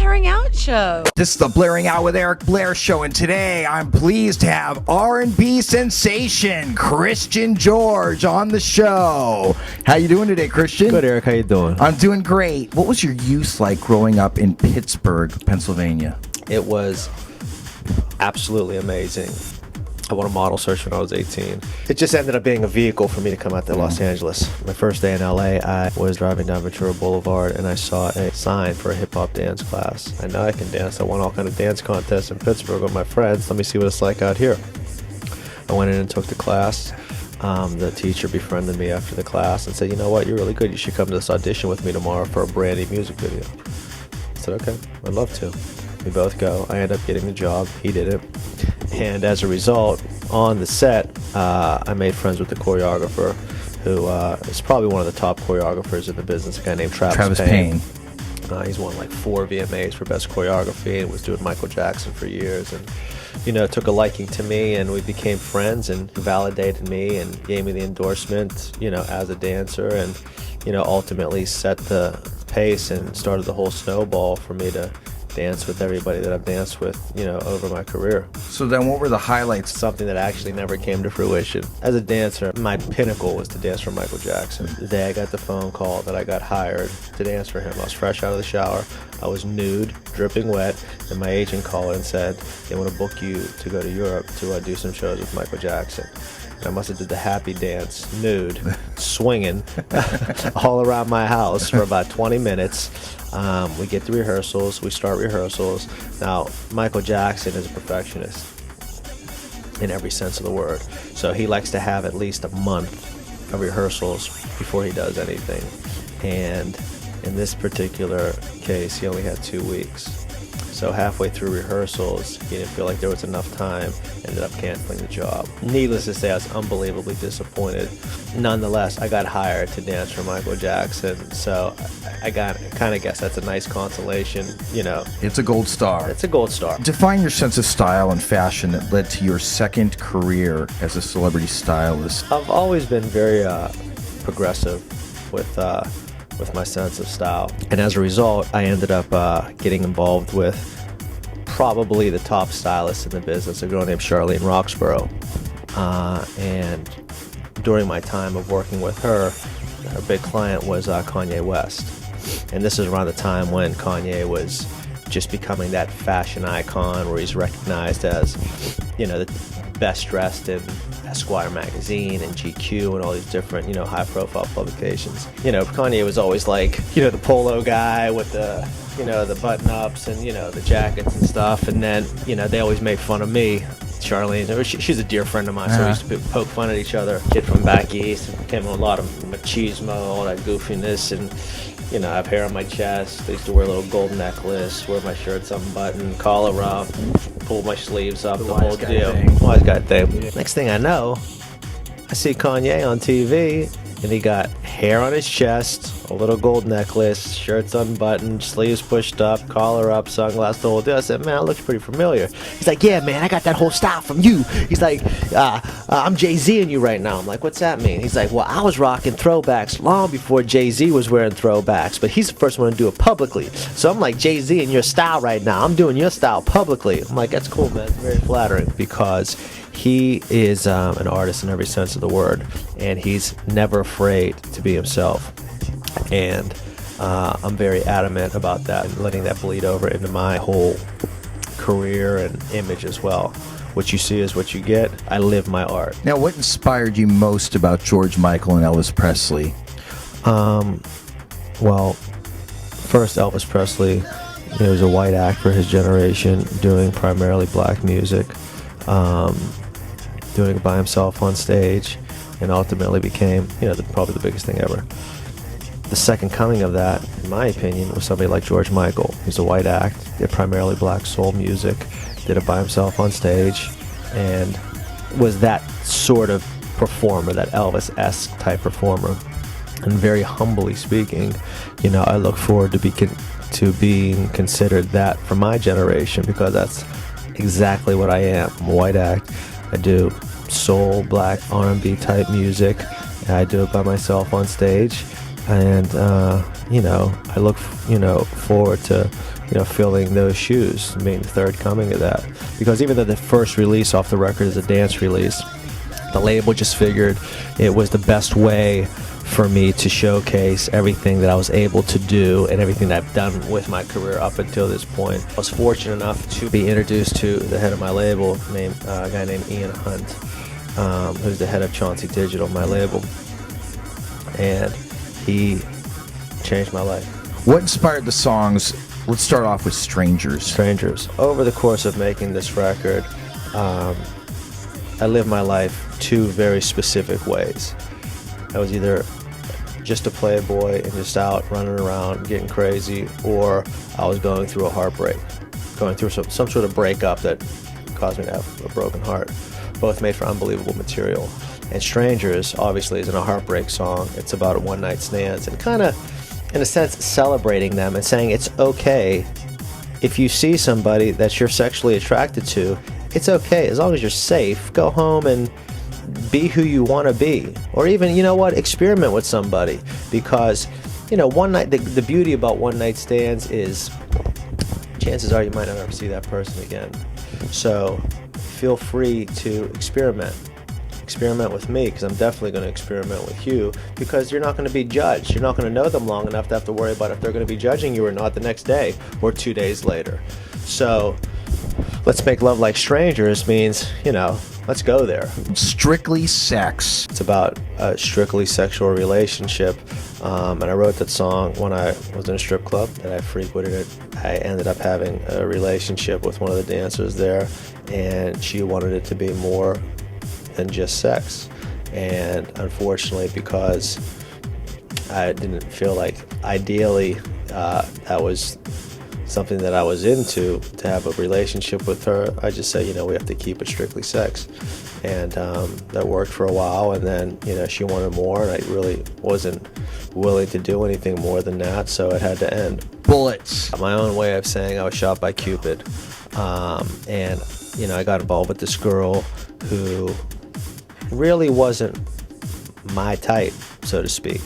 Blairing Out Show. This is the Blairing Out with Eric Blair show, and today I'm pleased to have R&B sensation Christian George on the show. How you doing today, Christian? Good, Eric. How you doing? I'm doing great. What was your youth like growing up in Pittsburgh, Pennsylvania? It was absolutely amazing. I won a model search when I was 18. It just ended up being a vehicle for me to come out to Los Angeles. My first day in LA, I was driving down Ventura Boulevard and I saw a sign for a hip-hop dance class. I know I can dance. I won all kind of dance contests in Pittsburgh with my friends. Let me see what it's like out here. I went in and took the class. The teacher befriended me after the class and said, you know what, you're really good. You should come to this audition with me tomorrow for a brand new music video. I said, okay, I'd love to. We both go. I end up getting the job. He did it. And as a result, on the set, I made friends with the choreographer, who is probably one of the top choreographers in the business, a guy named Travis Payne. He's won like 4 VMAs for best choreography and was doing Michael Jackson for years. And, you know, took a liking to me and we became friends and validated me and gave me the endorsement, you know, as a dancer and, you know, ultimately set the pace and started the whole snowball for me to dance with everybody that I've danced with, you know, over my career. So then what were the highlights? Something that actually never came to fruition. As a dancer, my pinnacle was to dance for Michael Jackson. The day I got the phone call that I got hired to dance for him, I was fresh out of the shower. I was nude, dripping wet, and my agent called and said, they want to book you to go to Europe to do some shows with Michael Jackson. I must have did the happy dance, nude, swinging all around my house for about 20 minutes. We get to rehearsals. We start rehearsals. Now, Michael Jackson is a perfectionist in every sense of the word. So he likes to have at least a month of rehearsals before he does anything. And in this particular case, he only had 2 weeks. So halfway through rehearsals, he didn't feel like there was enough time, ended up canceling the job. Needless to say, I was unbelievably disappointed. Nonetheless, I got hired to dance for Michael Jackson, so I kind of guess that's a nice consolation, you know. It's a gold star. It's a gold star. Define your sense of style and fashion that led to your second career as a celebrity stylist. I've always been very progressive with my sense of style. And as a result, I ended up getting involved with probably the top stylist in the business, a girl named Charlene Roxborough. And during my time of working with her big client was Kanye West. And this is around the time when Kanye was just becoming that fashion icon where he's recognized as, you know, the best dressed in Esquire magazine and GQ and all these different, you know, high profile publications. You know, Kanye was always like, you know, the polo guy with the, you know, the button ups and, you know, the jackets and stuff. And then, you know, they always made fun of me. Charlene, she's a dear friend of mine, so we used to poke fun at each other. Kid from back east, and came with a lot of machismo, all that goofiness, and, you know, I have hair on my chest. I used to wear a little gold necklace, wear my shirts unbuttoned, collar up, pull my sleeves up, the whole deal. Wise guy thing. Next thing I know, I see Kanye on TV, and he got hair on his chest, a little gold necklace, shirts unbuttoned, sleeves pushed up, collar up, sunglasses, the whole deal. I said, man, that looks pretty familiar. He's like, yeah, man, I got that whole style from you. He's like, I'm Jay-Z in you right now. I'm like, what's that mean? He's like, well, I was rocking throwbacks long before Jay-Z was wearing throwbacks, but he's the first one to do it publicly. So I'm like Jay-Z in your style right now. I'm doing your style publicly. I'm like, that's cool, man. It's very flattering because he is an artist in every sense of the word, and he's never afraid to be himself. And I'm very adamant about that and letting that bleed over into my whole career and image as well. What you see is what you get. I live my art. Now, what inspired you most about George Michael and Elvis Presley? Well, first Elvis Presley, he was a white act for his generation, doing primarily black music, doing it by himself on stage, and ultimately became, you know, probably the biggest thing ever. The second coming of that, in my opinion, was somebody like George Michael. He's a white act, did primarily black soul music, did it by himself on stage, and was that sort of performer, that Elvis-esque type performer. And very humbly speaking, you know, I look forward to being considered that for my generation, because that's exactly what I am. I'm a white act. I do soul, black, R&B type music. And I do it by myself on stage. And, you know, I look, you know, forward to filling those shoes, being the third coming of that. Because even though the first release off the record is a dance release, the label just figured it was the best way for me to showcase everything that I was able to do and everything that I've done with my career up until this point. I was fortunate enough to be introduced to the head of my label, a guy named Ian Hunt, who's the head of Chauncey Digital, my label, and he changed my life. What inspired the songs? Let's start off with Strangers. Over the course of making this record, I lived my life two very specific ways. I was either just a playboy and just out running around getting crazy, or I was going through a heartbreak, going through some sort of breakup that caused me to have a broken heart. Both made for unbelievable material. And Strangers obviously isn't a heartbreak song. It's about one night stands and kind of, in a sense, celebrating them and saying it's okay if you see somebody that you're sexually attracted to. It's okay as long as you're safe. Go home and be who you want to be, or even, experiment with somebody, because one night, the beauty about one night stands is chances are you might not ever see that person again. So feel free to experiment with me, because I'm definitely going to experiment with you, because you're not going to be judged. You're not going to know them long enough to have to worry about if they're going to be judging you or not the next day or 2 days later. So let's make love like strangers means, let's go there. Strictly Sex. It's about a strictly sexual relationship, and I wrote that song when I was in a strip club that I frequented. I ended up having a relationship with one of the dancers there, and she wanted it to be more than just sex. And unfortunately, because I didn't feel like ideally that was something that I was into, to have a relationship with her, I just said, we have to keep it strictly sex. And that worked for a while, and then, she wanted more, and I really wasn't willing to do anything more than that, so it had to end. Bullets. My own way of saying I was shot by Cupid. And, I got involved with this girl who really wasn't my type, so to speak.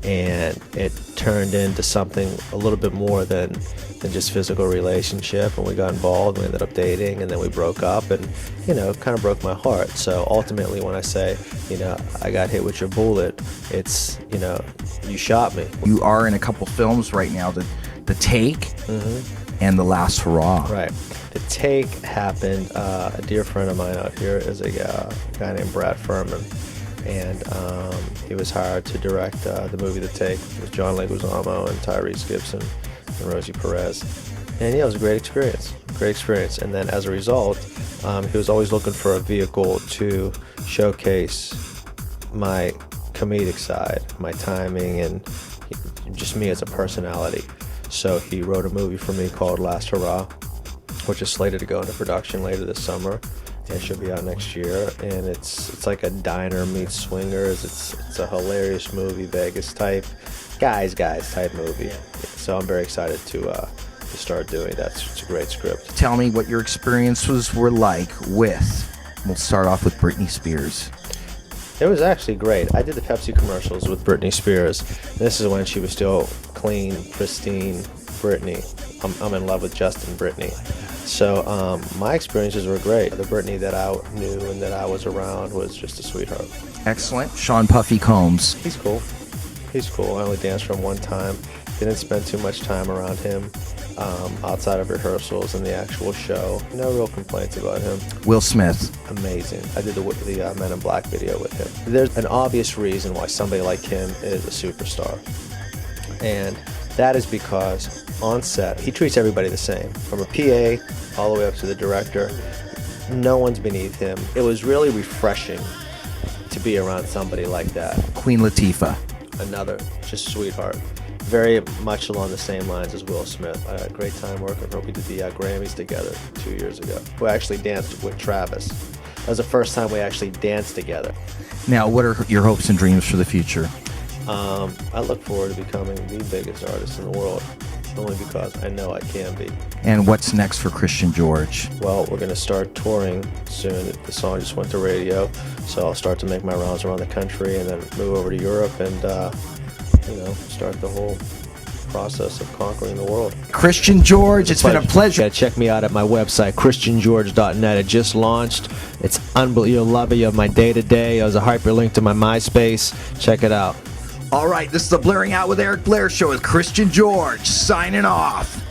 And it turned into something a little bit more than just physical relationship, and we got involved, we ended up dating, and then we broke up, and kind of broke my heart. So ultimately, when I say I got hit with your bullet, it's you shot me. You are in a couple films right now, the Take and The Last Hurrah. Right. The Take happened, a dear friend of mine out here is a guy named Brad Furman, and he was hired to direct the movie The Take with John Leguizamo and Tyrese Gibson and Rosie Perez. And it was a great experience. And then as a result, he was always looking for a vehicle to showcase my comedic side, my timing, and just me as a personality. So he wrote a movie for me called Last Hurrah, which is slated to go into production later this summer. It should be out next year, and it's like a diner meets swingers. It's a hilarious movie, Vegas type, guys type movie. So I'm very excited to start doing that. It's a great script. Tell me what your experiences were like with. We'll start off with Britney Spears. It was actually great. I did the Pepsi commercials with Britney Spears. This is when she was still clean, pristine Britney. I'm in love with Justin Britney. So my experiences were great. The Britney that I knew and that I was around was just a sweetheart. Excellent. Sean Puffy Combs. He's cool. I only danced for him one time. Didn't spend too much time around him outside of rehearsals and the actual show. No real complaints about him. Will Smith. Amazing. I did the Men in Black video with him. There's an obvious reason why somebody like him is a superstar. And that is because on set, he treats everybody the same. From a PA all the way up to the director, no one's beneath him. It was really refreshing to be around somebody like that. Queen Latifah. Another just sweetheart. Very much along the same lines as Will Smith. I had a great time working with her. We did the Grammys together 2 years ago. We actually danced with Travis. That was the first time we actually danced together. Now, what are your hopes and dreams for the future? I look forward to becoming the biggest artist in the world, only because I know I can be. And what's next for Christian George? Well, we're going to start touring soon. The song just went to radio, so I'll start to make my rounds around the country and then move over to Europe and, start the whole process of conquering the world. Christian George, it's been a pleasure. Yeah, check me out at my website, christiangeorge.net. It just launched. It's unbelievable. You'll love it. You have my day-to-day. There's a hyperlink to my MySpace. Check it out. All right, this is the Blairing Out with Eric Blair show with Christian George signing off.